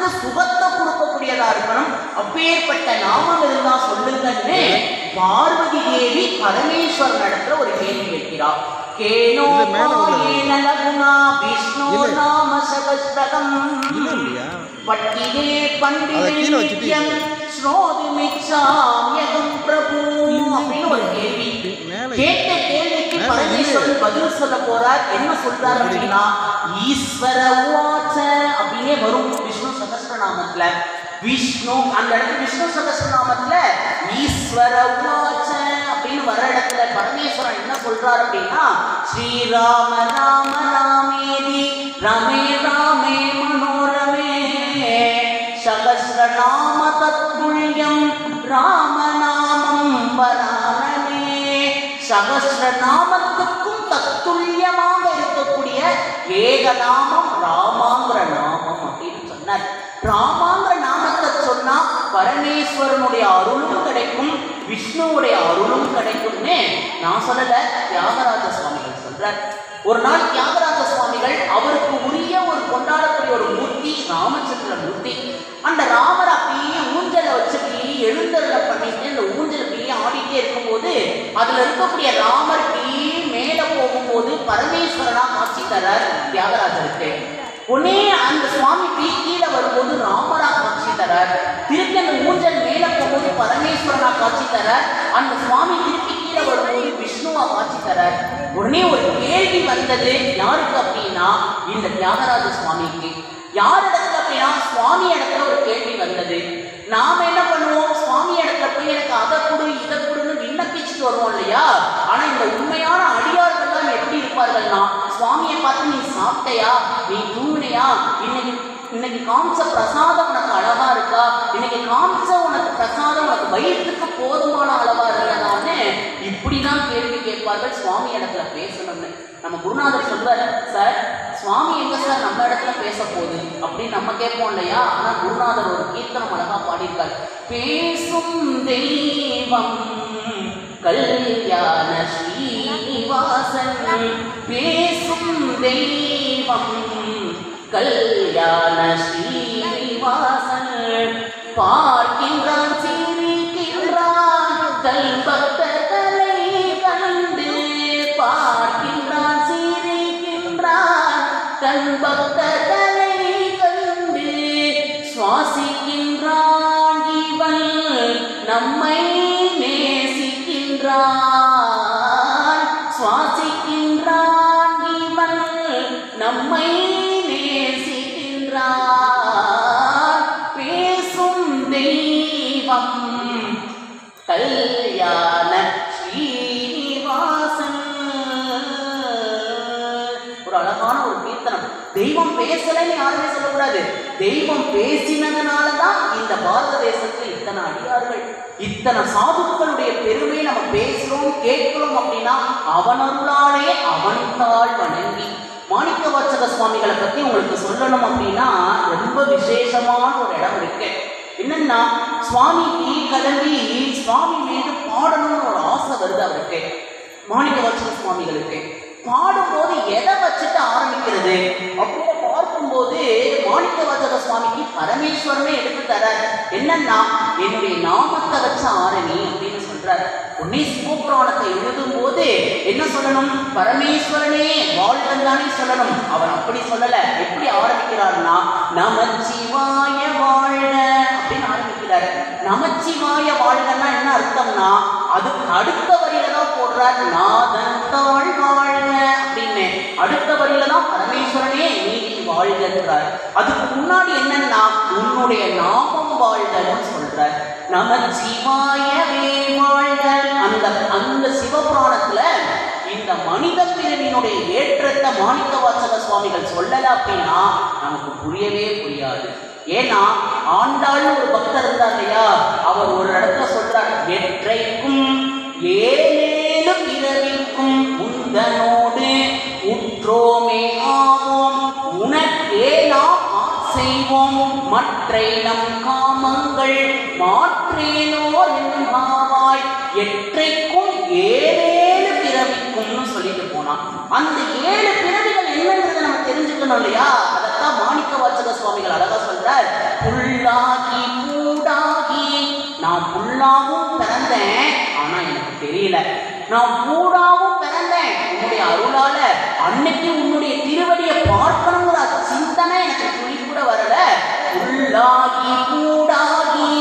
மனசுக்கு சுகத்தை கொடுக்கக்கூடியதா இருக்கணும். அப்பேற்பட்ட நாமம் இருந்தா சொல்லுங்கன்னு பார்வதி தேவி பரமேஸ்வரன் இடத்துல ஒரு கேள்வி வைக்கிறார். கேனோ லகுனா விஷ்ணு நாம சகஸ்ரகம் பட்டிதே பண்டிதம் ஸ்ரோதிமிச்சாம்யகம் பிரபு அப்படின்னு ஒரு கேள்வி. கேட்ட கேள்விக்கு பரமேஸ்வரன் பதில் சொல்ல போறார். என்ன சொல்றார் அப்படின்னா, ஈஸ்வர உவாச்ச அப்படின்னே வரும் விஷ்ணு சகஸ்ரநாமத்துல. விஷ்ணு அந்த இடத்துல விஷ்ணு சகஸ்ரநாமத்துல ஈஸ்வர உவாச்ச அப்படின்னு வர இடத்துல பரமேஸ்வரன் என்ன சொல்றார் அப்படின்னா, ஸ்ரீராம ராம ராமேதி ரமே ராமே மனோரமே சகஸ்ரநாம தத்துல்யம் ராமநாமம் வரானே. சகஸ்ரநாமத்துக்கும் தத்துல்யமாக இருக்கக்கூடிய ஏகநாமம் ராமாங்கிற நாமம் அப்படின்னு சொன்னார். ராமாங்கிற நாமத்தை சொன்னா பரமேஸ்வரனுடைய அருளும் கிடைக்கும், விஷ்ணுவுடைய அருளும் கிடைக்கும்னு நான் சொல்லல, தியாகராஜ சுவாமிகள் சொல்றார். ஒரு நாள் தியாகராஜ சுவாமிகள் அவருக்கு உரிய ஒரு கொண்டாடக்கூடிய ஒரு மூர்த்தி ராமச்சந்திர மூர்த்தி. அந்த ராமர் அப்படியே ஊஞ்சலை வச்சு எழுந்தருளை பண்ணிட்டு இந்த ஊஞ்சல் அப்படியே ஆடிட்டே இருக்கும்போது அதுல இருக்கக்கூடிய ராமர் அப்படியே மேல போகும்போது பரமேஸ்வரனா காட்சி தரார் தியாகராஜருக்கு. உடனே அந்த சுவாமி கீழே வரும்போது ராமரா காட்சி தரார். திருப்பி அந்த ஊஞ்சல் மேல போகும்போது பரமேஸ்வரனா காட்சி தரார். அந்த சுவாமி திருப்பி கீழே வரும்போது விஷ்ணுவா காட்சி தரார். உடனே ஒரு கேள்வி வந்தது யாருக்கு அப்படின்னா, இந்த தியாகராஜ சுவாமிக்கு. யார் இடத்துல அப்படின்னா சுவாமி இடத்துல ஒரு கேள்வி வந்தது. நாம என்ன பண்ணுவோம், சுவாமி இடத்துல போய் எனக்கு அதை கொடு இதை கொடுன்னு விண்ணப்பிச்சுட்டு வருவோம் இல்லையா. ஆனா இந்த உண்மையான அடியார்கள் தான் எப்படி இருப்பார்கள்னா, சுவாமியை பார்த்து நீ சாப்பிட்டையா, நீ தூங்கினையா, இன்னைக்கு காமிச்ச பிரசாதம் உனக்கு அழகா இருக்கா, இன்னைக்கு காமிச்ச உனக்கு பிரசாதம் உனக்கு வயிற்றுக்கு போதுமான அளவா இருக்கிறதான்னு இப்படிதான் கேள்வி கேட்பார்கள் சுவாமி இடத்துல பேசணும்னு. நம்ம குருநாதர் சொல்வார், சார் சுவாமி எங்க சார் நம்ம இடத்துல பேச போகுது அப்படின்னு நம்ம கேட்போம் இல்லையா. ஆனா குருநாதர் ஒரு கீர்த்தனம் அழகா பாடியிருக்கார். பேசும் தெய்வம் கல்யாண ஸ்ரீனிவாசன், பேசும் தெய்வம் கல்யாண ஸ்ரீனிவாசன், பார்க்கின்றான் சிரிக்கின்றான் தல் பக்தர்களை கண்டு, பார்க்கின்றான் சிரிக்கின்றான் தன் பக்தர்களை கண்டு, சுவாசிக்கின்றான் இவன் நம்மை நேசிக்கின்றான், சுவாசிக்கின்றான் இவன் நம்மை நேசிக்கின்றான், பேசும் தெய்வம் கல்யாண ஸ்ரீனிவாசன். ஒரு அழகான ஒரு கீர்த்தனம். தெய்வம் பேசலைன்னு யாருமே சொல்லக்கூடாது. தெய்வம் பேசினதுனாலதான் இந்த பாரத தேசத்தில் இத்தனை அடியார்கள், இத்தனை சாதுக்களுடைய பெருமை நம்ம பேசுறோம் கேட்கிறோம் அப்படின்னா அவனருளாலே அவன்தாள் வணங்கி. மாணிக்கவாசக சுவாமிகளை பத்தி உங்களுக்கு சொல்லணும் அப்படின்னா ரொம்ப விசேஷமான ஒரு இடம் இருக்கு. என்னன்னா, சுவாமிக்கு கிளம்பி சுவாமி மீது பாடணும்னு ஒரு ஆசை வருது அவருக்கு, மாணிக்கவாசக சுவாமிகளுக்கு. பாடும்போது எதை வச்சுட்டு ஆரம்பிக்கிறது அப்படின்னு பார்க்கும்போது மாணிக்கவாசக சுவாமிக்கு பரமேஸ்வரனே எடுத்து தர. என்னன்னா, என்னுடைய நாமத்தை வச்சு ஆரணி அப்படின்னு சொல்றாரு. உடனே சிவபுராணத்தை எழுதும் போது என்ன சொல்லணும், பரமேஸ்வரனே வாழ்வன் தானே சொல்லணும். அவர் அப்படி சொல்லல. எப்படி ஆரம்பிக்கிறார்னா, நமச்சிவாய வாழ்க அப்படின்னு ஆரம்பிக்கிறார். நமச்சிவாய வாழ்கன்னா என்ன அர்த்தம்னா, அதுக்கு அடுத்த வரியில தான் போடுறார் நாதன் தாழ் வாழ்க அப்படின்னு. அடுத்த வரியில தான் பரமேஸ்வரனே நீதி வாழ்கிறார். அதுக்கு முன்னாடி என்னன்னா, உன்னுடைய நாமம் வாழ்கன்னு சொல்றார். நமச்சிவாயவே வாழ்க. அந்த சிவபுராணத்துல இந்த மனித பிரிவினுடைய ஏற்றத்தை மாணிக்கவாசக சுவாமிகள் சொல்லல அப்படின்னா நமக்கு புரியவே புரியாது. ஏன்னா ஆண்டாள் ஒரு பக்தர் இருந்தார் இல்லையா, அவர் ஒரு இடத்துல சொல்றார், எற்றைக்கும் ஏழேழு பிறவிக்கும் உந்தனோடு உற்றோமே ஆவோம், உனக்கே நாம் செய்வோம், மற்றை நம் காமங்கள் மாற்றேனோர் என்பாவாய். எற்றைக்கும் ஏழேழு பிறவிக்கும்னு சொல்லிட்டு போனா அந்த 7 பிறவிகள் என்னங்கிறத நம்ம தெரிஞ்சுக்கணும் இல்லையா. அதைத்தான் மாணிக்கவாசக சுவாமிகள் அழகா சொல்றார். பிறந்தேன், ஆனா எனக்கு தெரியல. நான் பூடாவும் பிறந்தேன் உன்னுடைய அருளால. அன்னைக்கு உன்னுடைய திருவடியை பார்க்கணுங்கிற சிந்தனை எனக்கு துளி கூட வரல. உள்ளாகி பூடாகி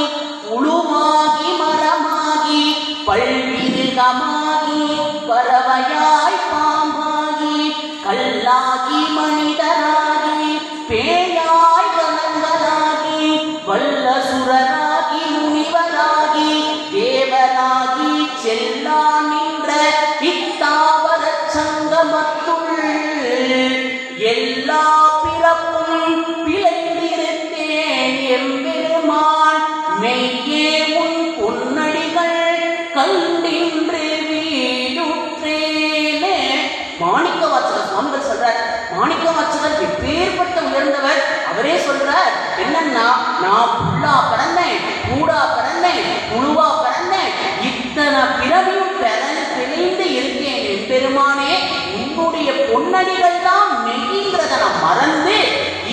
உழுவாகி மரமாகி பல்விருகமாகி பறவையாய் பாம்பாகி கல்லாகி மனிதராகி பேயாய் கணங்களாகி வல்லசுரராகி முனிவராகி தேவராகி செல்லா நின்ற இத்தாவர சங்கமத்துள் எல்லா பிறப்பும் பிழைந்திருந்தேன் எம்பெருமான் மெய்யே உன் பொன்னடிகள் கண்டின்று வீடுற்றேனே. மாணிக்கவாசகர் சுவாமிகள் சொல்றார். மாணிக்கவாசகர் எப்பேற்பட்ட உயர்ந்தவர். அவரே சொல்றார் என்னன்னா, நான் புல்லா பிறந்தேன், கூடா பிறந்தேன், புழுவா பிறந்தேன், இத்தனை பிறவியும் பிழைந்து இருக்கேன் எம்பெருமானே, உன்னுடைய பொன்னடிகள் தான் மெய்ங்கிறத நான் மறந்து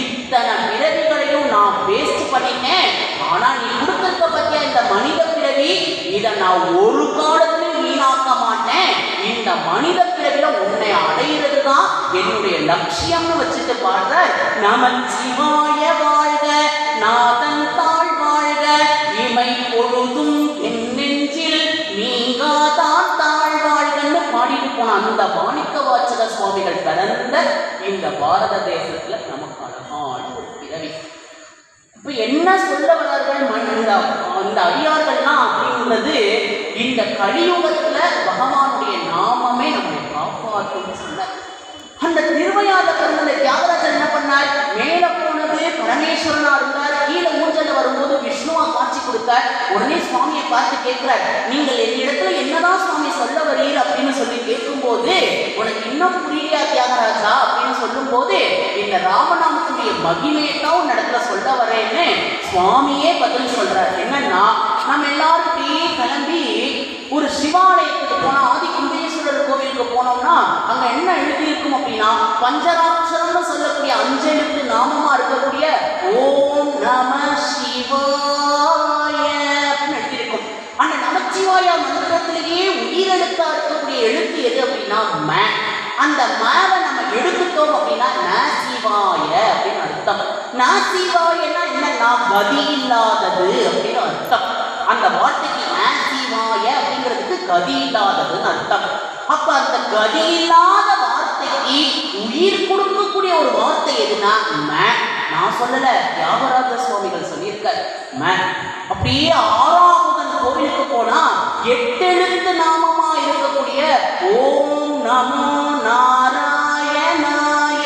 இத்தனை பிறவிகளையும் நான் வேஸ்ட் பண்ணிட்டேன். ஆனா நீ கொடுத்திருக்க பத்தியா இந்த மனித பிறவி, இதை நான் ஒரு காலத்திலும் வீணாக்க மாட்டேன். இந்த மனித பிறவில உன்னை அடைகிறது தான் என்னுடைய லட்சியம்னு வச்சுட்டு பாடுற. நமச்சிவாய வாழ்க நாதன் தாழ் வாழ்க இமை பொழுதும் என் நெஞ்சில் நீங்காதான் தாழ் வாழ்கன்னு பாடிட்டு போன அந்த மாணிக்கவாசக சுவாமிகள் பிறந்த இந்த பாரத தேசத்துல நமக்கு அழகான ஒரு பிறவி. இப்ப என்ன சொல்ல வரார்கள் இந்த அடியார்கள்லாம் அப்படின்றது, இந்த கலியுகத்துல பகவானுடைய நாமமே நம்மை காப்பாற்றும் சொல்ல. அந்த திருவையாறுல பிறந்த தியாகராஜர் என்ன பண்ணார், மேல போனது பரமேஸ்வரனா இருந்தார், கீழே ஊஞ்சல வரும்போது விஷ்ணுவா காட்சி கொடுத்தார். உடனே சுவாமியை பார்த்து கேட்கிறார், நீங்கள் என்னிடத்துல என்னதான் சுவாமி சொல்ல வரீர் அப்படின்னு சொல்லி கேட்கும்போது, உனக்கு இன்னும் புரியலையா தியாகராஜா அப்படின்னு சொல்லும் போது, இந்த ராமநாமத்துடைய மகிமையை தான் உன் இடத்துல சொல்ல வரேன்னு சுவாமியே பதில் சொல்றார். என்னன்னா, நம்ம எல்லாரும் இப்படியே கிளம்பி ஒரு சிவாலயத்துக்கு போனா, ஆதிகுண்டேஸ்வரர் கோவிலுக்கு போனோம்னா அங்க என்ன எழுதியிருக்கும் அப்படின்னா, பஞ்சராட்சரம்னு சொல்லக்கூடிய 5 எழுத்து நாமமா இருக்கக்கூடிய ஓம் நம சிவாய அப்படின்னு எழுதியிருக்கும். அந்த நமச்சிவாய மந்திரத்திலேயே உயிரெழுத்தா இருக்கக்கூடிய எழுத்து எது அப்படின்னா ம. அந்த மாவை நம்ம எடுத்துட்டோம் அப்படின்னா நாசிவாய அப்படின்னு அர்த்தம். நாசிவாயன்னா என்னன்னா கதி இல்லாதது அப்படின்னு அர்த்தம். அந்த வார்த்தைக்கு நாசிவாய அப்படிங்கிறதுக்கு கதி இல்லாததுன்னு அர்த்தம். அப்ப அந்த கதி இல்லாத வார்த்தைக்கு உயிர் கொடுக்கக்கூடிய ஒரு வார்த்தை எதுனா ம. நான் சொல்லல, தியாகராஜ சுவாமிகள் சொல்லியிருக்கார் ம. அப்படியே 6ஆம் கோவிலுக்கு போனா 8 எழுத்து நாமமா இருக்கக்கூடிய ஓம் நமோ நாராயணாய,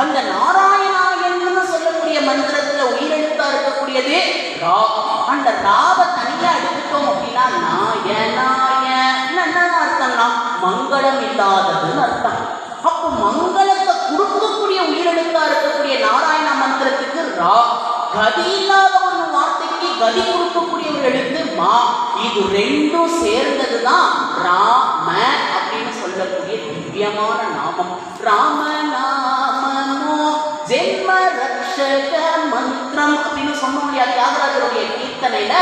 அந்த நாராயணாயன்னு சொல்லக்கூடிய மந்திரத்துல உயிரெழுத்தா இருக்கக்கூடியது ரா. அந்த ராவை தனியா எடுத்துட்டோம் அப்படின்னா நாயனாய என்ன அர்த்தம்னா மங்களம் இல்லாததுன்னு அர்த்தம். அப்போ மங்களத்தை கொடுக்கக்கூடிய உயிரெழுத்தா இருக்கக்கூடிய நாராயண மந்திரத்துக்கு ரா. கதி இல்லாத ஒரு வார்த்தைக்கு கதி கொடுக்கக்கூடிய ஒரு எழுத்து மா. இது ரெண்டும் சேர்ந்ததுதான் ராம அப்படின்னு சொல்லக்கூடிய திவ்யமான நாமம். ராம நாமமோ ஜென்ம ரக்ஷக மந்திரம் அப்படின்னு சொன்னோம் இல்லையா தியாகராஜருடைய கீர்த்தனையில.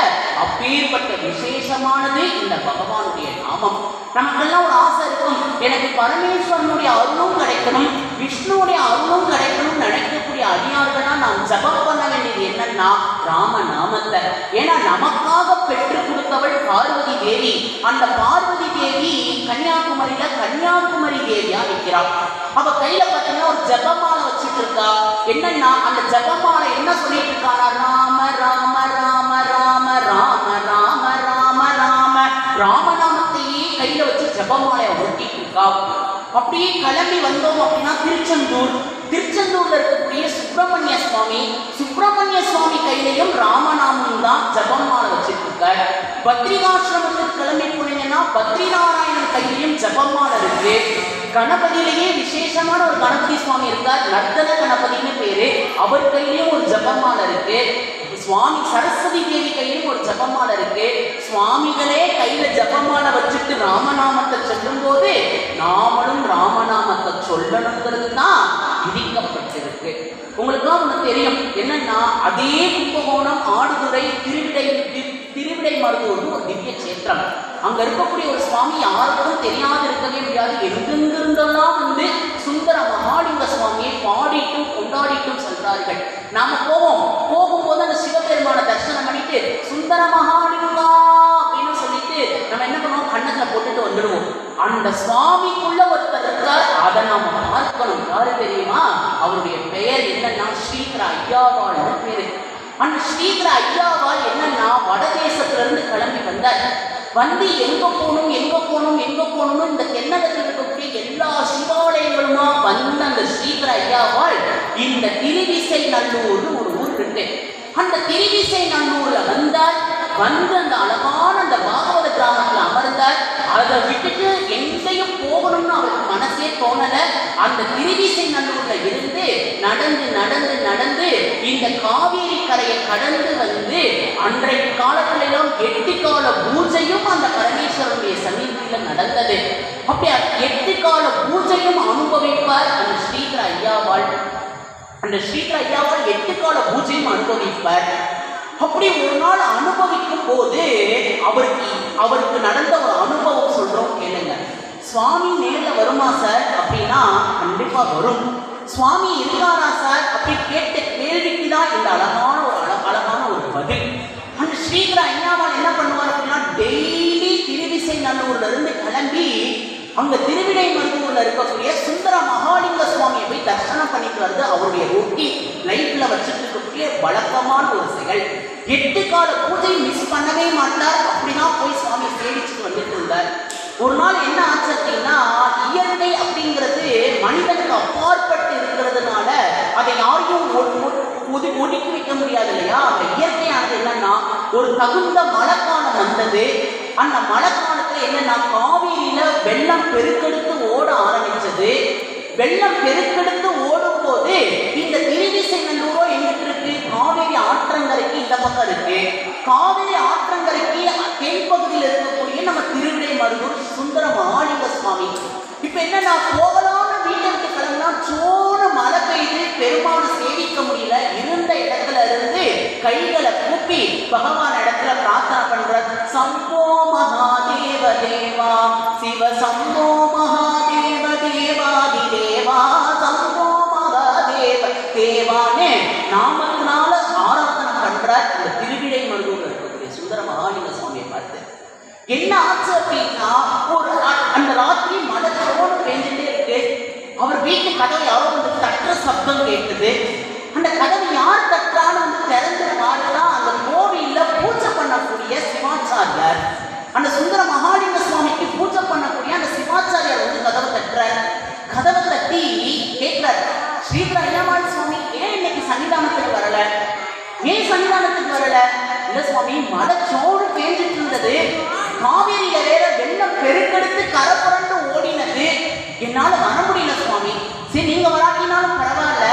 அப்பேற்பட்ட விசேஷமானது இந்த பகவானுடைய நாமம். நமக்கெல்லாம் ஒரு ஆசை இருக்கும், எனக்கு பரமேஸ்வரனுடைய அருளும் கிடைக்கணும், விஷ்ணுடைய அருளும் கிடைக்கணும் நினைக்கக்கூடிய அடியார்களா நாம் ஜபம் பண்ண வேண்டியது என்னன்னா ராம நாமத்தை. ஏன்னா நமக்காக பெற்று கொடுத்தவள் பார்வதி தேவி. அந்த பார்வதி தேவி கன்னியாகுமரியில கன்னியாகுமரி தேவியா நிற்கிறாள். அவ கையில பார்த்தீங்கன்னா ஒரு ஜபமாலை வச்சுட்டு இருக்கா. என்னன்னா அந்த ஜபமாலை என்ன சொல்லிட்டு இருக்கானா, ராம ராம ராம ராம ராம ராம ராம ராம ராமநாமத்தையே கையில வச்சு ஜபமாலையை ஒட்டிட்டு இருக்கா. அப்படியே கிளம்பி வந்தோம் அப்படின்னா திருச்செந்தூர்ல இருக்கக்கூடிய சுப்பிரமணிய சுவாமி கையிலையும் ராமநாமம் தான் ஜபமாலை வச்சுட்டு இருக்கார். பத்ரிகாசிரமத்துக்கு கிளம்பி போனீங்கன்னா பத்ரிநாராயணன் கையிலையும் ஜபமாலை இருக்கு. கணபதியிலேயே விசேஷமான ஒரு கணபதி சுவாமி இருக்கார், நர்த்தன கணபதினு பேரு. அவர் கையிலையும் ஒரு ஜபமாலை இருக்கு. சுவாமி சரஸ்வதி தேவி கையிலும் ஒரு ஜபமாலை இருக்கு. சுவாமிகளே கையில ஜபமாலை வச்சுட்டு ராமநாமத்தை சொல்லும் போது நாமளும் ராமநாமத்தை சொல்லணுங்கிறது தான் விதிக்கப்பட்டிருக்கு. உங்களுக்குலாம் ஒன்று தெரியும் என்னன்னா, அதே கும்பகோணம், ஆடுதுறை, திருவிடைமருதூர்னு ஒரு திவ்ய கஷேத்திரம். அங்க இருக்கக்கூடிய ஒரு சுவாமி யாருக்கும் தெரியாது இருக்கவே முடியாது. எங்கெங்கிருந்தெல்லாம் வந்து சுந்தர மகாலிங்க சுவாமியை பாடிட்டும் கொண்டாடிட்டும் சென்றார்கள். நாம போகும்போது அந்த சிவபெருமான தரிசனம் பண்ணிட்டு சுந்தர மகாலிங்கா அப்படின்னு சொல்லிட்டு நம்ம என்ன பண்ணுவோம், கண்ணத்துல போட்டுட்டு வந்துடுவோம். அந்த சுவாமிக்குள்ள ஒருத்தர் இருக்கார், அதை நாம பார்க்கணும். யாரு தெரியுமா? அவருடைய பெயர் என்னன்னா ஸ்ரீதர ஐயாவாள் பேரு. அந்த ஸ்ரீதர ஐயாவாள் என்னன்னா வடதேசத்துல இருந்து கிளம்பி வந்தார். வந்து எங்க போகணும் இந்த தென்னகத்தில் இருக்கக்கூடிய எல்லா சிவாலயங்களுமா வந்த அந்த ஸ்ரீதர ஐயாவாள் இந்த திருவிசை நல்லூர்னு ஒரு ஊர் இருக்கு. அந்த திருவிசை நல்லூர்ல வந்தார். வந்து அந்த அழகான அந்த பாகவத கிராமத்துல அமர்ந்தார். அதை விட்டுட்டு எங்கேயும் போகணும்னு அவருக்கு மனசே தோணல. அந்த திருவிசை நல்லூர்ல இருந்து நடந்து இந்த காவேரி கரையை கடந்து வந்து அன்றைக்கு காலத்துல எல்லாம் 8 கால பூஜையும் அந்த பரமேஸ்வரனுடைய சன்னிதியில நடந்தது. அப்படி 8 கால பூஜையும் அனுபவிப்பார் அந்த ஸ்ரீதர ஐயாவாள். அந்த ஸ்ரீதர ஐயாவாள் 8 கால பூஜையும் அனுபவிப்பார். அப்படி ஒரு நாள் அனுபவிக்கும் போது அவருக்கு நடந்த ஒரு அனுபவம் சொல்றோம் கேளுங்க. சுவாமி நேர்ல வருமா சார் அப்படின்னா கண்டிப்பா வரும். சுவாமி இருக்காரா சார் அப்படி கேட்ட கேள்விக்கு தான் இந்த அழகான ஒரு பதில். அந்த ஸ்ரீதர ஐயாவால் என்ன பண்ணுவார் அப்படின்னா டெய்லி திருவிசை நல்லூர்ல இருந்து கிளம்பி அங்க திருவிடைமருதூர்ல இருக்கக்கூடிய சுந்தர மகாலிங்க சுவாமியை போய் தரிசனம் பண்ணிட்டு வருது அவருடைய ரொட்டி லைஃப்ல வச்சுட்டு இருக்கக்கூடிய வழக்கமான ஒரு செயல். 8 கால பூஜை மிஸ் பண்ணவே மாட்டார். அப்படிதான் போய் சுவாமி சேவிச்சுட்டு வந்துட்டு இருந்தார். ஒரு நாள் என்ன ஆச்சு அப்படின்னா, இயற்கை அப்படிங்கிறது மனிதனுக்கு அப்பாற்பட்டு இருக்கிறதுனால அதை யாரையும் ஒதுக்கி வைக்க முடியாது இல்லையா. அந்த இயற்கையானது என்னன்னா, ஒரு தகுந்த மழைக்காலம் வந்தது. அந்த மழைக்காலத்துல என்னன்னா காவேரியில வெள்ளம் பெருக்கெடுத்து ஓட ஆரம்பிச்சது. வெள்ளம் பெருக்கெடுத்து ஓடும் போது இந்த திருவிசை நல்லூரோ எங்கிட்டு இருக்கு, காவேரி ஆற்றங்கரைக்கு இந்த பக்கம் இருக்கு. காவேரி ஆற்றங்கரைக்கு தென்பகுதியில் இருக்கக்கூடிய நம்ம திருவிடைமருதூர் சுந்தர மகாலிங்க சுவாமி. இப்ப என்னன்னா போகலாம்னு வீட்டை விட்டு கிளம்புனா சோறு மழை பெய்து பெருமான சேவிக்க முடியல. இருந்த இடத்துல இருந்து கைகளை கூப்பி பகவான் இடத்துல பிரார்த்தனை பண்ற, சம்போ மகாதேவ தேவா சிவ சம்போ மகாதேவ தேவாதி தேவா சம்போ மகாதேவ தேவானே நாமத்தினால ஆராதனை பண்றார். இந்த திருவிடைமருதூர்ல இருக்கக்கூடிய சுந்தர மகாலிங்க சுவாமியை பார்த்து என்ன ஆச்சு அப்படின்னா, அந்த ராத்திரி மழை சோறு பெஞ்சுட்டே இருக்கு. அவர் வீட்டு கதவை யாரோ வந்து தட்டுற சப்தம் கேட்குது. அந்த கதவை யார் தட்டுறான்னு வந்து திறந்து பார்த்தா அந்த கோவில்ல பூஜை பண்ணக்கூடிய சிவாச்சாரியார், அந்த சுந்தர மகாலிங்க சுவாமிக்கு பூஜை பண்ணக்கூடிய அந்த சிவாச்சாரியார் வந்து கதவை தட்டுறார். கதவை தட்டி கேட்கிறார், ஸ்ரீதர ஐயாவாள் சுவாமி ஏன் இன்னைக்கு சன்னிதானத்துக்கு வரல? ஏன் சன்னிதானத்துக்கு வரல? இல்ல சுவாமி மழை சோறு பேஞ்சிட்டு இருந்தது, காவேரியில வேற வெள்ளம் பெருக்கெடுத்து கரை புரண்டு ஓடினது, என்னால வர முடியல சுவாமி. சரி நீங்க வராட்டினாலும் பரவாயில்ல,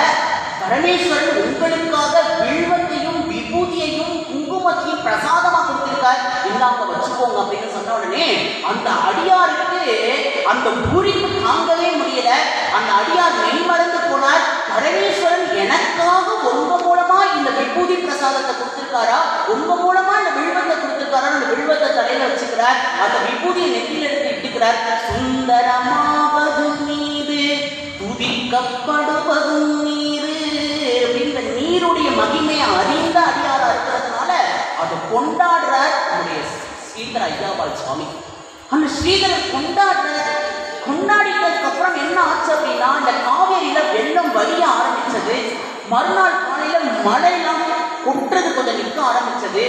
பரமேஸ்வரன் உங்களுக்காக வில்வத்தையும் விபூதியையும் குங்குமத்தையும் பிரசாதமா கொடுத்திருக்கார், இந்தாங்க வச்சுக்கோங்க அப்படின்னு சொன்ன உடனே அந்த அடியாருக்கு அந்த பூரிப்பு தாங்கவே முடியல. அந்த அடியார் மெய்மறந்து போனார். பரமேஸ்வரன் எனக்காக உங்க மூலமா இந்த விபூதி பிரசாதத்தை கொடுத்திருக்காரா, உங்க மூலமா இந்த வில்வத்தை கொடுத்திருக்காரா, அந்த வில்வத்தை தலையில வச்சுக்கிறார். அந்த விபூதியை நெத்தியில எடுத்து இட்டுக்கிறார். சுந்தரமாவது மீது துதிக்கப்படுவதும் நீரு அப்படின்ற நீருடைய மகிமையை அறிந்த அடியாரா இருக்கிறதுனால அதை கொண்டாடுறார் நம்முடைய ஸ்ரீதர ஐயாவாள் சுவாமி. அந்த ஸ்ரீதரர் கொண்டாடிட்டதுக்கு அப்புறம் என்ன ஆச்சு அப்படின்னா, இந்த காவேரியில வெள்ளம் வழிய ஆரம்பிச்சது. மறுநாள் காலையில மழையெல்லாம் கொட்டுறது கொஞ்சம் நிற்க ஆரம்பிச்சது.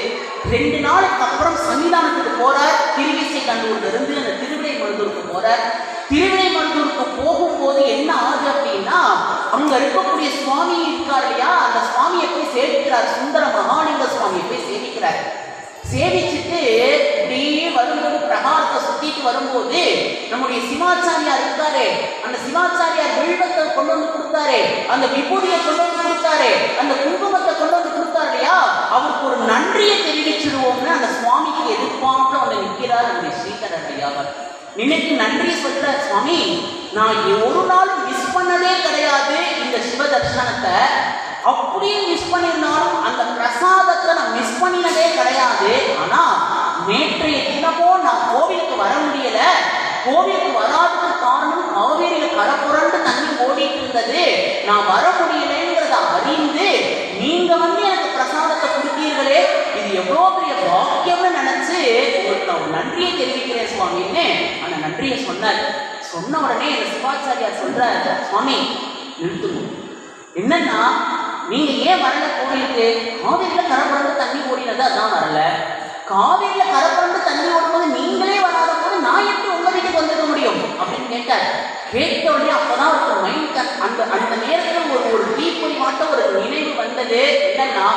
2 நாளுக்கு அப்புறம் சன்னிதானத்துக்கு போறார். திருவிசை நல்லூர்ல இருந்து அந்த திருவிடைமருதூருக்கு போறார். திருவிடைமருதூருக்கு போகும்போது என்ன ஆகுது அப்படின்னா, அங்க இருக்கக்கூடிய சுவாமி இருக்கார் இல்லையா, அந்த சுவாமியை போய் சேவிக்கிறார். சுந்தர மகாலிங்க சுவாமியை போய் சேவிக்கிறார். சேவிச்சுட்டு அப்படியே வரும்போது பிரகாரத்தை சுத்திட்டு வரும்போது நம்முடைய சிவாச்சாரியார் இருக்காரு. அந்த சிவாச்சாரியார் வில்வத்தை கொண்டு வந்து கொடுத்தாரு, அந்த விபூதியை கொண்டு வந்து கொடுத்தாரு, அந்த குங்குமத்தை கொண்டு வந்து கொடுத்தாரு இல்லையா, அவருக்கு ஒரு நன்றியை தெரிவிச்சிடுவோம்னு அந்த சுவாமிக்கு எதிர்பார்த்து வந்து நிற்கிறார் நம்முடைய ஸ்ரீதர ஐயாவார். நினைத்து நன்றி சொல்ற, சுவாமி நான் ஒரு நாளும் மிஸ் பண்ணதே கிடையாது இந்த சிவ தர்சனத்தை, அப்படியே மிஸ் பண்ணியிருந்தாலும் அந்த பிரசாதத்தை நான் மிஸ் பண்ணினதே கிடையாது. ஆனா கோவிலுக்கு வராதுக்கு காரணம் காவேரியில கரப்புரண்டு தண்ணி ஓடிட்டு இருந்தது, நான் வர முடியலைங்கிறத அறிந்து நீங்க வந்து எனக்கு பிரசாதத்தை கொடுத்தீர்களே, இது எவ்வளோ பெரிய பாக்கியம்னு நினைச்சு உங்களுக்கு நான் நன்றியை தெரிவிக்கிறேன் சுவாமின்னு அந்த நன்றியை சொன்னார். சொன்ன உடனே இந்த சிவாச்சாரியார் சொல்றாரு, சுவாமி நிறுத்துங்க, என்னன்னா நீங்க ஏன் வரல கோவிலுக்கு? காவிரியில கரப்புரண்டு தண்ணி ஓடினது அதான் வரல. காவிரியில கரப்புரண்டு தண்ணி ஓடும்போது நீங்களே வராத போது நான் எப்படி உங்க வீட்டுக்கு வந்துக்க முடியும் அப்படின்னு கேட்டார். கேட்ட உடனே அப்பதான் ஒரு மைண்ட் அந்த அந்த நேரத்தில் ஒரு தீப்பொறி மாட்ட ஒரு நினைவு வந்தது. என்னன்னா,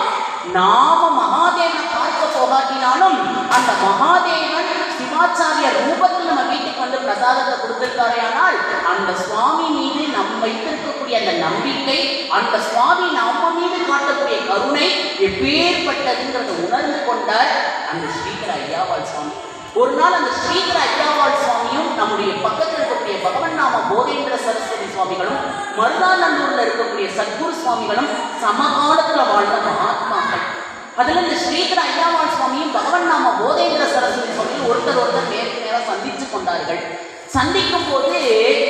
நாம மகாதேவனை பார்க்க போகாட்டினாலும் அந்த மகாதேவன் சிவாச்சாரியர் ரூபத்தில் நம்ம வீட்டுக்கு வந்து பிரசாதத்தை கொடுத்திருக்காரே, ஆனால் அந்த சுவாமி மீது நம்ம வைத்திருக்கக்கூடிய அந்த நம்பிக்கை, அந்த சுவாமி நம்ம மீது காட்டக்கூடிய கருணை எப்பேற்பட்டதுங்கிறத உணர்ந்து கொண்டார் அந்த ஸ்ரீதர ஐயாவாள் சுவாமி. ஒரு நாள் அந்த ஸ்ரீதர ஐயாவாள் சுவாமியும் நம்முடைய பக்கத்தில் இருக்கக்கூடிய பகவன் நாம போதேந்திர சரஸ்வதி சுவாமிகளும் மருதாநல்லூர்ல இருக்கக்கூடிய சத்குரு சுவாமிகளும் சமகாலத்துல வாழ்ந்த மகாத்மாக்கள். அதுல இந்த ஸ்ரீதர ஐயாவாள் சுவாமியும் பகவன் நாம போதேந்திர சரஸ்வதி சுவாமியும் ஒருத்தர் நேருக்கு நேரம் சந்திச்சு கொண்டார்கள். சந்திக்கும் போது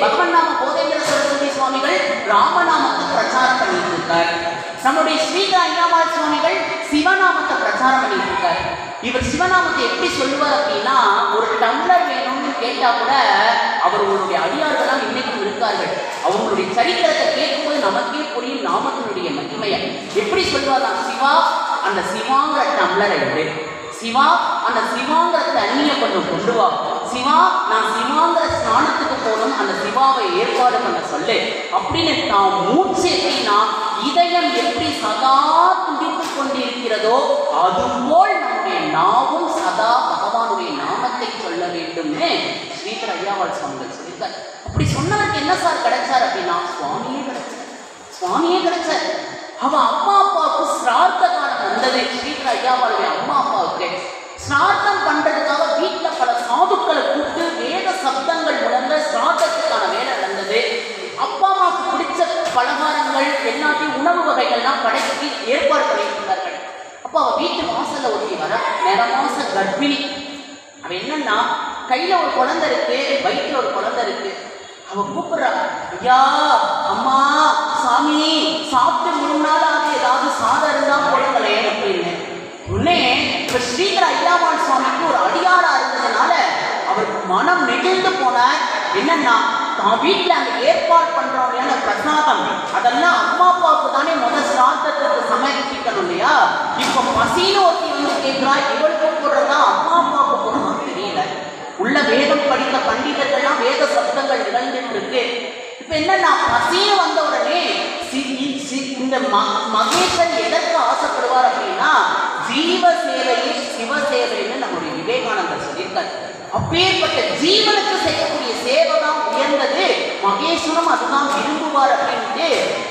பகவன் நாம போதேந்திர சரஸ்வதி சுவாமிகள் ராமநாமத்தை பிரச்சாரம் பண்ணிட்டு இருக்கார். நம்முடைய ஸ்ரீதர ஐயாவாள் சுவாமிகள் சிவநாமத்தை பிரச்சாரம் பண்ணிட்டு இருக்காரு. இவர் சிவநாமத்தை எப்படி சொல்லுவார் அப்படின்னா, ஒரு டம்ளர் வேணும்னு கேட்டா கூட அவர்களுடைய அடியார்களாம் இன்னைக்கும் இருக்கார்கள். அவங்களுடைய சரித்திரத்தை கேட்கும்போது நமக்கே புரியும் நாமத்தினுடைய மகிமையை. எப்படி சொல்லுவாரா, சிவா அந்த சிவாங்கிற டம்ளரை எடு, சிவா அந்த சிவாங்கிற தண்ணியை கொஞ்சம் கொண்டு வா, சிவா நான் சிவாங்கிற ஸ்நானத்துக்கு போகணும், அந்த சிவாவை ஏற்பாடு பண்ண சொல்லு அப்படின்னு தான் மூச்சு. எப்படின்னா, இதயம் எப்படி சதா துடித்துக் கொண்டிருக்கிறதோ அதுபோல் நம்முடைய நாவும் சதா பகவானுடைய நாமத்தை சொல்ல வேண்டும்னு ஸ்ரீதர ஐயாவாள் சுவாமிகள் சொல்லியிருக்கார். அப்படி சொன்னவருக்கு என்ன சார் கிடைச்சார் அப்படின்னா, சுவாமியே கிடைச்சார். சுவாமியே கிடைச்சார். அவன் அம்மா அப்பாவுக்கு சிரார்த்த காலம் வந்தது. ஸ்ரீதர ஐயாவாளுடைய அம்மா அப்பாவுக்கு சிரார்த்தம் பண்றதுக்காக வீட்டில் பல சாதுக்களை கூப்பிட்டு வேத சப்தங்கள் முழங்க சிரார்த்தத்துக்கான வேலை நடந்தது. அப்பா அம்மாவுக்கு பிடிச்ச பலகாரங்கள் எல்லாத்தையும் உணவு வகைகள்லாம் படைக்கு ஏற்பாடு பண்ணியிருந்தார்கள். அப்போ அவள் வீட்டு வாசல்ல ஒட்டி வர நிறமாச கர்ப்பிணி. அவன் என்னன்னா, கையில ஒரு குழந்தை இருக்கு, வயிற்றுல ஒரு குழந்தை இருக்கு. அவ கூப்பிடுறா, ஐயா அம்மா சாமி சாப்பிட்டு 3 நாள் ஆகுது, ஏதாவது சாதம் இருந்தா போடுங்களே அப்படின்னு. உடனே இப்ப ஸ்ரீதர ஐயாவாள் சுவாமிக்கு ஒரு அடியாரா இருந்ததுனால அவருக்கு மனம் நெகிழ்ந்து போனார். என்னன்னா, தான் வீட்டுல அந்த ஏற்பாடு பண்றவங்க பிரசாதம் அதெல்லாம் அம்மா அப்பாவுக்கு தானே முதல் சிரார்த்தத்துக்கு சமர்ப்பிக்கணும் இல்லையா? இப்ப பசின்னு ஒருத்தி வந்து கேட்கிறா, இவளுக்கு போடுறதா அம்மா அப்பாவுக்கு போடணும்னு தெரியல. உள்ள வேதம் படித்த பண்டிதர்கள்லாம் வேத சப்தங்கள் நிகழ்ந்துட்டு இருக்கு. இப்ப என்னன்னா, பசின்னு வந்த உடனே இந்த மகேசன் எதற்கு ஆசைப்படுவார் அப்படின்னா, ஜீவ சேவையே சிவசேவைன்னு நம்முடைய விவேகானந்தர் சொல்லியிருக்காரு. அப்பேற்பட்ட ஜீவனுக்கு செய்யக்கூடிய சேவை தான் உயர்ந்தது, மகேஸ்வரம் அதுதான் விரும்புவார் அப்படின்ட்டு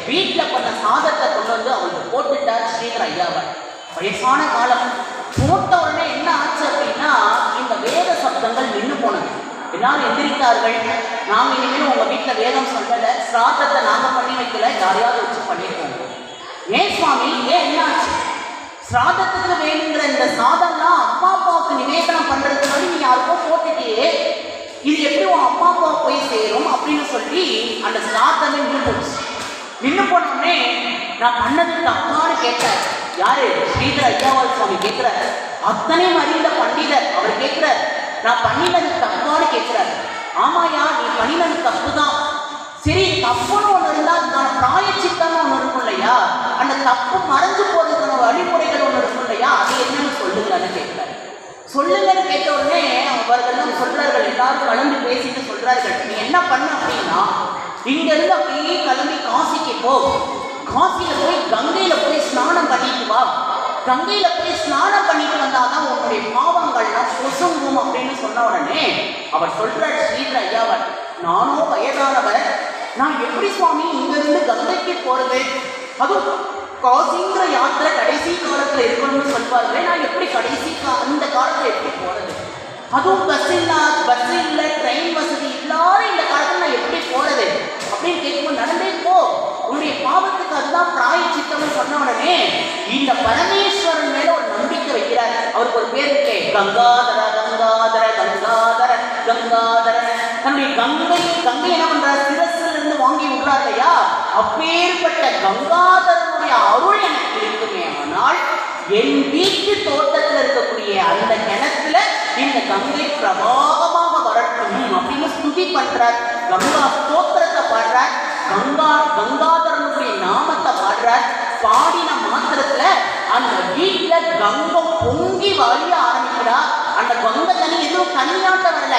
வீட்டில் பண்ண சாதத்தை கொண்டு வந்து அவருக்கு போட்டுட்டார் ஸ்ரீதர ஐயாவாள். வயசான காலம் போட்ட உடனே என்ன ஆச்சு அப்படின்னா, இந்த வேத சப்தங்கள் நின்று போனது. எல்லாரும் எந்திரித்தார்கள். நாங்கள் இனிமேல் உங்கள் வீட்டில் வேதம் சொல்லலை, சிராத்தத்தை நாங்கள் பண்ணி வைக்கல, யாரையாவது வச்சு பண்ணியிருக்கோம். ஏன் சுவாமி, ஏன் என்ன ஆச்சு? சிராதத்துக்கு வேணுங்கிற இந்த சாதம்லாம் அப்பா அப்பாவுக்கு நிவேதனம் பண்ணுறதுனால நீ யாருக்கோ போட்டுட்டே, இது எப்படி உன் அப்பா அப்பா போய் சேரும் அப்படின்னு சொல்லி அந்த சிராதமே நின்று போச்சு. நின்று போனோடனே நான் பண்ணது தப்பான்னு கேட்டார். யாரு? ஸ்ரீதர ஐயாவாள் சுவாமி கேட்கிறார். அத்தனை அறிந்த பண்டிதர் அவர் கேட்கிறார், நான் பண்ணினது தப்பான்னு கேட்கிறார். ஆமாயா, நீ பண்ணினது தப்பு தான். சரி, தப்புன்னு ஒன்று இருந்தால் அதுக்கான பிராயச்சித்தம்னு ஒன்று இருக்கும் இல்லையா? அந்த தப்பு மறைஞ்சு போறதுக்கான வழிமுறைகள் ஒன்று இருக்கும் இல்லையா? அது என்னன்னு சொல்லுங்கன்னு கேட்கிறார். சொல்லுங்கன்னு கேட்ட உடனே அவர்கள் சொல்றார்கள், எல்லாரும் கலந்து பேசிட்டு சொல்றார்கள், நீ என்ன பண்ண அப்படின்னா, இங்க இருந்து அப்படியே கிளம்பி காசிக்கு போ, காசியில போய் கங்கையில போய் ஸ்நானம் பண்ணிட்டு வா, கங்கையில போய் ஸ்நானம் பண்ணிட்டு வந்தாதான் உன்னுடைய பாவங்கள்லாம் பொசுங்கும் அப்படின்னு சொன்ன உடனே அவர் சொல்றார், ஸ்ரீதர ஐயாவாள், நானும் வயதானவர், நான் எப்படி சுவாமி இங்க இருந்து கங்கைக்கு போறது? அதுவும் காசிங்கிற யாத்திரை கடைசி காலத்துல இருக்கணும்னு சொல்வார்களே, நான் எப்படி கடைசி அந்த காலத்துல எப்படி போறது? அதுவும் பஸ் இல்லை, ட்ரெயின் வசதி இல்லாத இந்த காலத்துல நான் எப்படி போறது அப்படின்னு கேட்கும்போது, நடந்தே போ, உன்னுடைய பாவத்துக்கு அதுதான் பிராயச்சித்தம்னு சொன்ன உடனே இந்த பரமேஸ்வரன் மேல ஒரு நம்பிக்கை வைக்கிறார். அவருக்கு ஒரு பேர் இருக்கே, கங்காதர கங்காதர கங்காதர கங்காதர தன்னுடைய கங்கை என்ன பண்றார், சிரஸ்ல இருந்து வாங்கி விடுறார் இல்லையா? அப்பேற்பட்ட கங்காதரனுடைய அருள் எனக்கு இருக்குமே, ஆனால் என் வீட்டு தோட்டத்தில் இருக்கக்கூடிய அந்த கிணத்துல இந்த கங்கை பிரபாகமாக வரட்டும் அப்படின்னு ஸ்துதி பண்றார். கங்கா ஸ்தோத்திரத்தை பாடுறார், கங்காதரனுடைய நாமத்தை பாடுறார். பாடின மாத்திரத்துல அந்த வீட்டுல கங்கம் பொங்கி வழிய ஆரம்பிக்கிறா. அந்த கங்கை தண்ணி எதுவும் தண்ணியாட்ட வரல,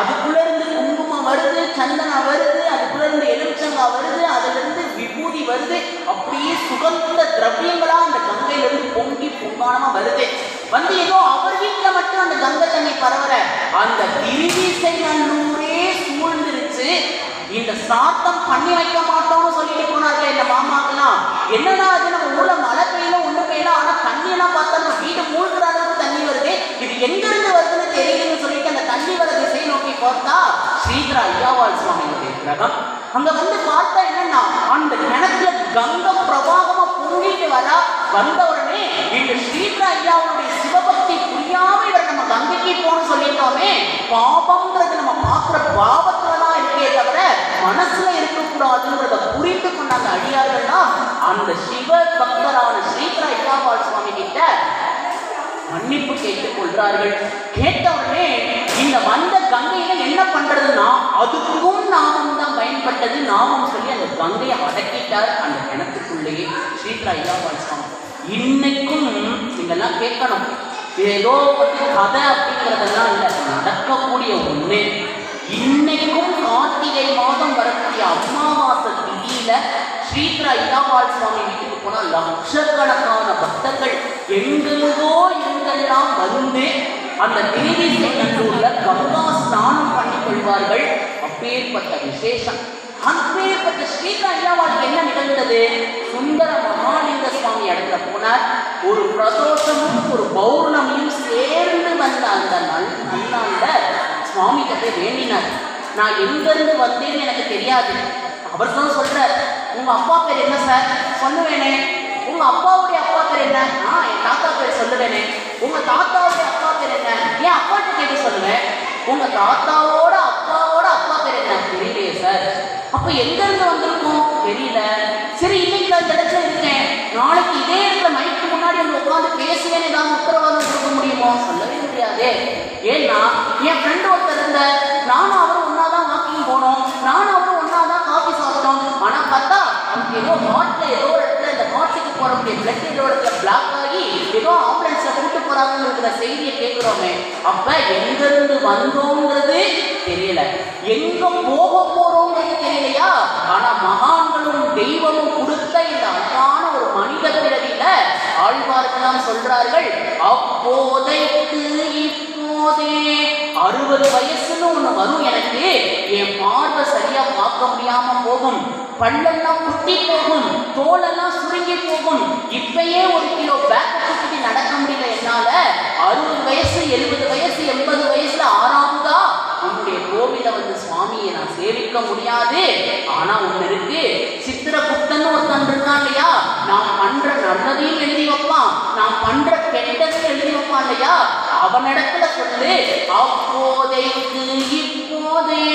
அதுக்குள்ள இருந்து குங்குமம் வருது, சந்தனம் வருது, அதுக்குள்ள இருந்து எலுமிச்சங்காய் வருது, அதுல இருந்து விபூதி வருது, அப்படியே சுகந்த திரவியங்களா அந்த கங்கையில இருந்து பொங்கி பொங்கானமா வருது. வந்து ஏதோ அவர் வீட்டுல மட்டும் அந்த கங்கை தண்ணி பரவல, அந்த திருவிசை நல்லூரே சூழ்ந்துருச்சு. இந்த சாத்தம் பண்ணி வைக்க மாட்டோம்னு சொல்லிட்டு போனார்கள் இந்த மாமாக்கெல்லாம். என்னன்னா அது நம்ம ஊர்ல மழை பெய்யல ஒண்ணு பெய்யல, ஆனா தண்ணி எல்லாம் பார்த்தா நம்ம வீடு மூழ்கிற அளவுக்கு தண்ணி வருது, இது எங்க இருந்து வருதுன்னு தெரியலன்னு சொல்லிட்டு அந்த தண்ணி வர திசை நோக்கி பார்த்தா ஸ்ரீதர ஐயாவாள் சுவாமியுடைய கிரகம். அங்க வந்து பார்த்தா என்னன்னா அந்த கிணத்துல கங்கம் பிரபாகமா பொங்கிட்டு வரா. வந்த உடனே இந்த ஸ்ரீதர ஐயாவுடைய சிவபக்தி புரியாம இவர் நம்ம கங்கைக்கு போன்னு சொல்லிட்டோமே, பாபம்ன்றது நம்ம பார்க்கிற பாவத்துலதான் இருக்கே தவிர மனசுல இருக்கக்கூடாதுன்றத புரிந்து கொண்டாங்க அடியார்கள்னா. அந்த சிவ பக்தரான ஸ்ரீதர ஐயாவாள் சுவாமி கிட்ட மன்னிப்பு கேட்டுக் கொள்றார்கள். கேட்ட உடனே இந்த வந்த கங்கையில என்ன பண்றதுன்னா அதுக்கும் நாமம் தான் பயன்பட்டது. நாமம் சொல்லி அந்த கங்கையை அடக்கிட்டார் அந்த கிணத்துக்குள்ளேயே ஸ்ரீதர ஐயாவாள் சுவாமி. இன்னைக்கும் நீங்கெல்லாம் கேட்கணும், ஏதோ வந்து கதை அப்படிங்கிறதெல்லாம் இல்லை, நடக்கக்கூடிய ஒண்ணு. இன்னைக்கும் கார்த்திகை மாதம் வரக்கூடிய அமாவாசை திதியில ஸ்ரீதர ஐயாவாள் சுவாமி வீட்டுக்கு போனா லட்சக்கணக்கான பக்தர்கள் எங்கெல்லாம் வந்து அந்த திருவிசை நல்லூர்ல கங்கா ஸ்நானம் பண்ணி கொள்வார்கள். அப்பேற்பட்ட விசேஷம். அப்பேற்பட்ட ஸ்ரீதர ஐயாவாளுக்கு என்ன நிகழ்ந்தது? சுந்தர மகாலிங்க சுவாமி இடத்துல போனார். ஒரு பிரதோஷமும் ஒரு பௌர்ணமியும் சேர்ந்து வந்த அந்த நன்னாண்ட சுவாமி கிட்ட வேண்டினார். நான் எங்கிருந்து வந்தேன்னு எனக்கு தெரியாது. அவர் தான் சொல்றார், உங்க அப்பா பேர் என்ன சார்? சொல்லுவேனே. உங்க அப்பாவுடைய அப்பா பேர் என்ன? என் தாத்தா பேர் சொல்லுவேனே. உங்க தாத்தாவுடைய அப்பா பேர் என்ன? ஏன் அப்பாட்ட கேட்டு சொல்லுவேன். உங்க தாத்தாவோட அப்பாவோட அப்பா பேர் என்ன? தெரியலையே சார். அப்ப எங்க இருந்து வந்திருக்கோம்? தெரியல. சரி, இன்னைக்கு நான் இந்த இடத்துல இருக்கேன், நாளைக்கு இதே இடத்துல மைக்கு முன்னாடி வந்து உட்காந்து பேசுவேன், ஏதாவது உத்தரவாதம் கொடுக்க முடியுமோ? சொல்லவே முடியாது. ஏன்னா என் ஃப்ரெண்டு ஒருத்தர் இருந்த, நானும் அவரும் ஒன்னாதான் வாக்கிங் போனோம், நானும் அவரும் ஒன்னாதான் காஃபி சாப்பிட்டோம். ஆனா பார்த்தா அவனுக்கு ஏதோ ஹார்ட்ல ஏதோ இடத்துல இந்த ஹார்ட்டுக்கு போறக்கூடிய பிளட் ஏதோ இடத்துல பிளாக் ஆகி ஏதோ ஆம்புலன்ஸ்ல கூட்டு போறாங்கிற செய்தியை கேட்கிறோமே. அப்ப எங்க இருந்து வந்தோங்கிறது தெரியல, எங்க போக போறோங்கிறது தெரியலையா? ஆனா மகான்களும் தெய்வமும் கொடுத்த இந்த அழகான ஒரு மனித பிறவியில ஆழ்வார்கள்லாம் சொல்றார்கள், அப்போதைக்கு இப்போதே 60 வயசுன்னு ஒண்ணு வரும், எனக்கு என் பார்வை சரியா பார்க்க முடியாம போகும், பல்லெல்லாம் குட்டி போகும், தோலெல்லாம் சுருங்கி போகும், இப்பயே 1 கிலோ பேக் தூக்கிட்டு நடக்க முடியல என்னால. 60 வயசு 70 வயசு 80 வயசுல 6ஆவதா உன்னுடைய கோவில வந்து சுவாமியை நான் சேவிக்க முடியாது. ஆனா ஒண்ணு இருக்கு, சித்திரகுப்தன் ஒருத்தன் இருக்கான் இல்லையா, நான் பண்ற நல்லதையும் எழுதி வைப்பான், நான் பண்ற கெட்டதையும் எழுதி வைப்பான் இல்லையா, அவனிடத்துல சொல்லு, அப்போதைக்கு இப்போதே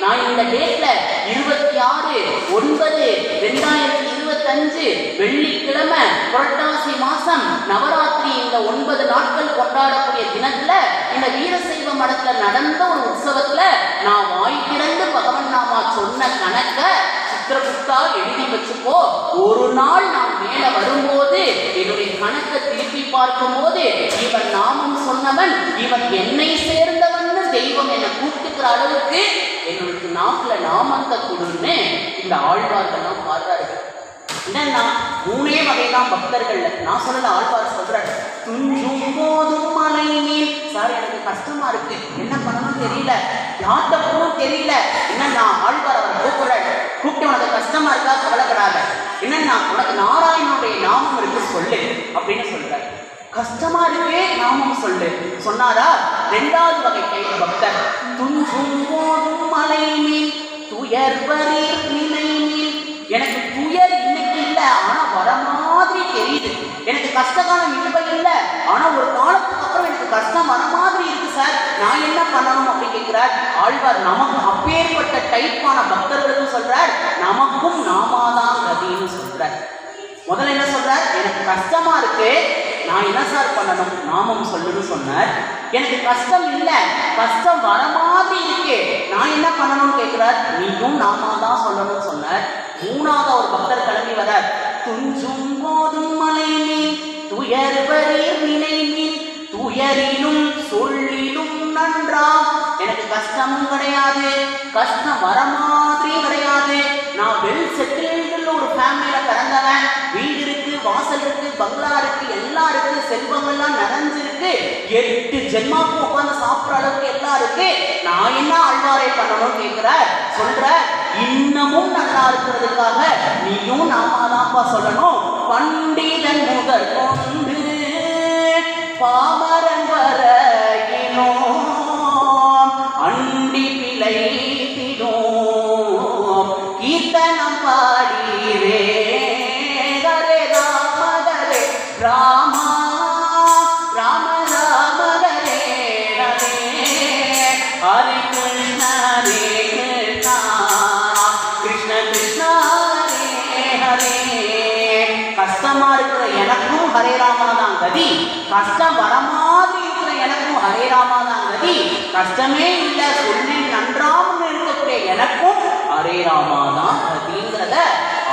நான் இந்த டேட்ல 26/9/2025 வெள்ளிக்கிழமை புரட்டாசி மாசம் நவராத்திரி இந்த 9 நாட்கள் கொண்டாடக்கூடிய தினத்துல இந்த வீரசைவ மடத்துல நடந்த ஒரு உற்சவத்துல நான் வாய் திறந்து பகவன் நாமா சொன்ன கணக்க சித்திரகுப்தா எழுதி வச்சுப்போ. ஒரு நாள் நான் மேல வரும்போது என்னுடைய கணக்கை திருப்பி பார்க்கும் போது இவன் நாமம் சொன்னவன், இவன் என்னை சேர்ந்தவன் தெய்வம் என்னை கூப்பிட்டுக்கிற அளவுக்கு என்னுடைய நாட்டுல நாமத்தை கொடுன்னு இந்த ஆழ்வார்கள்லாம் பாடுறார்கள். என்னன்னா 3 வகைதான் பக்தர்கள். நான் சொல்லல, ஆழ்வார் சொல்றாரு, துஞ்சும் போதும் மலை நீர். சார் எனக்கு கஷ்டமா இருக்கு, என்ன பண்ணணும் தெரியல, யார்கிட்ட போகணும் தெரியல. என்னன்னா ஆழ்வார் அவர் கூப்பிடுறாரு, கூப்பிட்டு உனக்கு கஷ்டமா இருக்கா கவலைப்படாத, என்னன்னா உனக்கு நாராயணனுடைய நாமம் இருக்கு சொல்லு அப்படின்னு சொல்றாரு. கஷ்டமா இருக்கே நாமம் சொல்லு சொன்னாரா. 2வது வகை பக்தர், துஞ்சும் போதும் மலை நீர் துயர்வரீர் நிலை நீர். எனக்கு துயர் இன்னைக்கு இல்லை, ஆனா வர மாதிரி தெரியுது. எனக்கு கஷ்ட காலம் இல்லை, ஆனா ஒரு காலத்துக்கு அப்புறம் எனக்கு கஷ்டம் வர மாதிரி இருக்கு சார், நான் என்ன பண்ணணும் அப்படின்னு கேட்கிறார் ஆழ்வார். நமக்கு அப்பேற்பட்ட டைப்பான பக்தர்களுக்கும் சொல்றார், நமக்கும் நாமாதான் கதின்னு சொல்றார். முதல்ல என்ன சொல்றார், எனக்கு கஷ்டமா இருக்கு, நான் என்ன சார் பண்ணணும், நாமம் சொல்லுன்னு சொன்னார். எனக்கு கஷ்டம் இல்லை, கஷ்டம் வர மாதிரி இருக்கு, நான் என்ன பண்ணணும்னு கேட்கிறார். நீயும் நாமாதான் சொல்லணும்னு சொன்னார். மூணாவது ஒரு பக்தர் கிளம்பி வரார். துஞ்சும் போதும் மலை மீன் துயர்வரீர் நினை மீன் துயரிலும் சொல்லிலும் நன்றாம். எனக்கு கஷ்டமும் கிடையாது, கஷ்டம் வர மாதிரி கிடையாது, நான் வெல் செட்டில்டு ஒரு ஃபேமிலியில பிறந்தவன், வீடு இருக்கு, வாசல் இருக்கு, பங்களா இருக்கு, எல்லாம் இருக்கு, செல்வங்கள்லாம் நிறைஞ்சிருக்கு, 8 ஜென்மாவுக்கு உட்காந்து சாப்பிட்ற அளவுக்கு எல்லாம் இருக்கு, நான் என்ன ஆழ்வாரை பண்ணணும்னு கேட்கிறார். சொல்ற, இன்னமும் நல்லா இருக்கிறதுக்காக நீயும் நாமாதான்ப்பா சொல்லணும். பண்டிதன் முதல் கொண்டு பாமரன் வரையினோ அண்டி பிழைத்தினோ கீர்த்தனம் பாடிரே ஹரே ராம ஹரே ராமா ராம ராம ஹரே ஹரே ஹரே கிருஷ்ண ஹரே கிருஷ்ணா கிருஷ்ண கிருஷ்ண ஹரே ஹரே. கஷ்டமா இருக்கிற எனக்கும் ஹரே ராமா தான் கதி, கஷ்டம் வர மாதிரி இருக்கிற எனக்கும் ஹரே ராமா தான் கதி, கஷ்டமே இல்லை சொல்லி நன்றாம்னு இருக்கக்கூடிய எனக்கும் ஹரே ராமா தான் கதிங்கிறத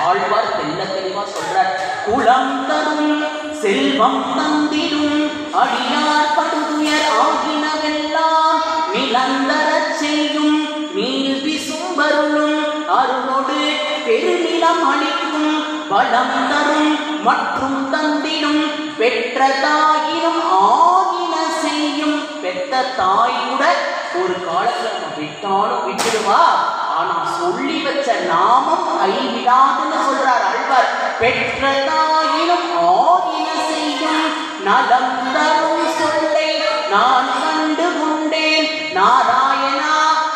ஆழ்வார் தெல்ல தெளிவா சொல்றார். குலம் தரும் செல்வம் தந்திடும் அடியார் படுதுயர் ஆகினவெல்லாம் நிலந்தரச் செய்யும் நீல் விசும்பருளும் அருளோடு பெருநிலம் அளிக்கும் வளம் தரும் மற்றும் தந்திடும் பெற்ற தாயினும் ஆகின செய்யும். பெற்ற தாய் கூட ஒரு காலத்துல நம்ம விட்டாலும் விட்டுடுவா, ஆனா சொல்லி வச்ச நாமம் கைவிடாதுன்னு சொல்றார் ஆழ்வார். பெற்ற தாயினும் ஆகின செய்யும் நலம் தரும் சொல்லை நான் கண்டு கொண்டேன். நாராயணா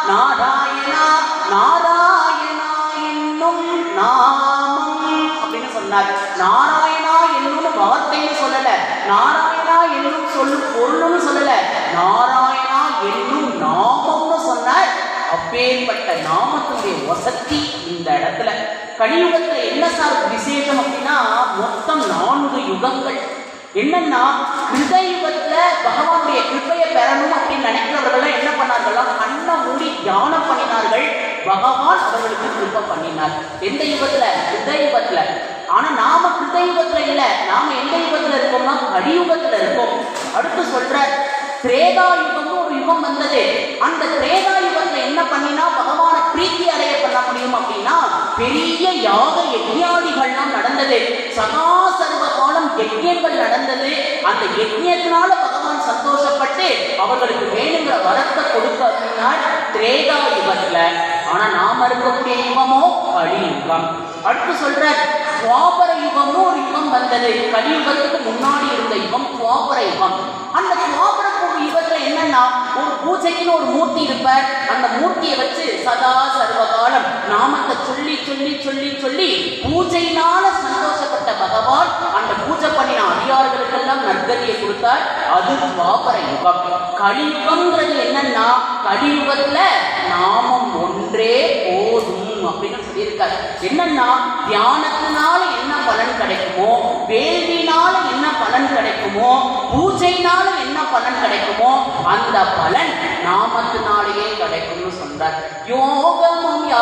நாராயணா நாராயணா என்னும் நாமம் அப்படின்னு சொன்னார். நாராயணா என்னும் வார்த்தைன்னு சொல்லல, நாராயணா என்னும் சொல்லு பொருள்னு சொல்லல, நாராயணா என்னும் நாமம்னு சொன்னார். அப்பேற்பட்ட நாமத்துடைய வசதி இந்த இடத்துல. கலியுகத்துல என்ன சார் விசேஷம் அப்படின்னா, மொத்தம் 4 யுகங்கள். என்னன்னா, கிருதயுகத்துல பகவானுடைய கிருப்பையை பெறணும் அப்படின்னு நினைக்கிறவர்கள் என்ன பண்ணார்கள், கண்ணை மூடி தியானம் பண்ணினார்கள், பகவான் அவர்களுக்கு கிருப்பை பண்ணினார். எந்த யுகத்துல? கிருதயுகத்துல. ஆனா நாம கிருதயுகத்துல இல்ல, நாம எந்த யுகத்துல இருக்கோம்னா கலியுகத்துல இருக்கோம். அடுத்து சொல்ற, திரேதா யுகம்னு ஒரு யுகம் வந்தது. அந்த திரேதா யுகத்துல என்ன பண்ணினா பகவான பிரீத்தி அடைய பண்ண முடியும் அப்படின்னா, பெரிய யாக யஜ்ஞாதிகள்லாம் நடந்தது. சதா சர்வ காலம் யஜ்ஞங்கள் நடந்தது. அந்த யஜ்ஞத்தினால பகவான் சந்தோஷப்பட்டு அவர்களுக்கு வேணுங்கிற வரத்தை கொடுக்க அப்படின்னா திரேதா யுகத்துல. ஆனா நாம இருக்கக்கூடிய யுகமோ கலியுகம். அடுத்து சொல்ற, துவாபர யுகம்னு ஒரு யுகம் வந்தது. கலியுகத்துக்கு முன்னாடி இருந்த யுகம் துவாபர யுகம். அந்த துவாபர யுகத்துல என்னன்னா, ஒரு பூஜைக்குன்னு ஒரு மூர்த்தி இருப்பார். அந்த மூர்த்தியை வச்சு சதா சர்வகாலம் நாமத்தை சொல்லி சொல்லி சொல்லி சொல்லி பூஜையினால சந்தோஷப்பட்ட பகவான் அந்த பூஜை பண்ணின அடியார்களுக்கெல்லாம் நற்கதியை கொடுத்தார். அது துவாபர யுகம். கலியுகம்ங்கிறது என்னன்னா, கலியுகத்துல நாமம் ஒன்றே போதும் அப்படின்னு சொல்லியிருக்காரு. என்னன்னா, தியானத்தினால என்ன பலன் கிடைக்குமோ, வேள்வினால என்ன பலன் கிடைக்குமோ, பூஜையினால என்ன பலன் கிடைக்குமோ, அந்த பலன் நாமத்தினாலேயே கிடைக்கும்னு சொல்றார். யோகம்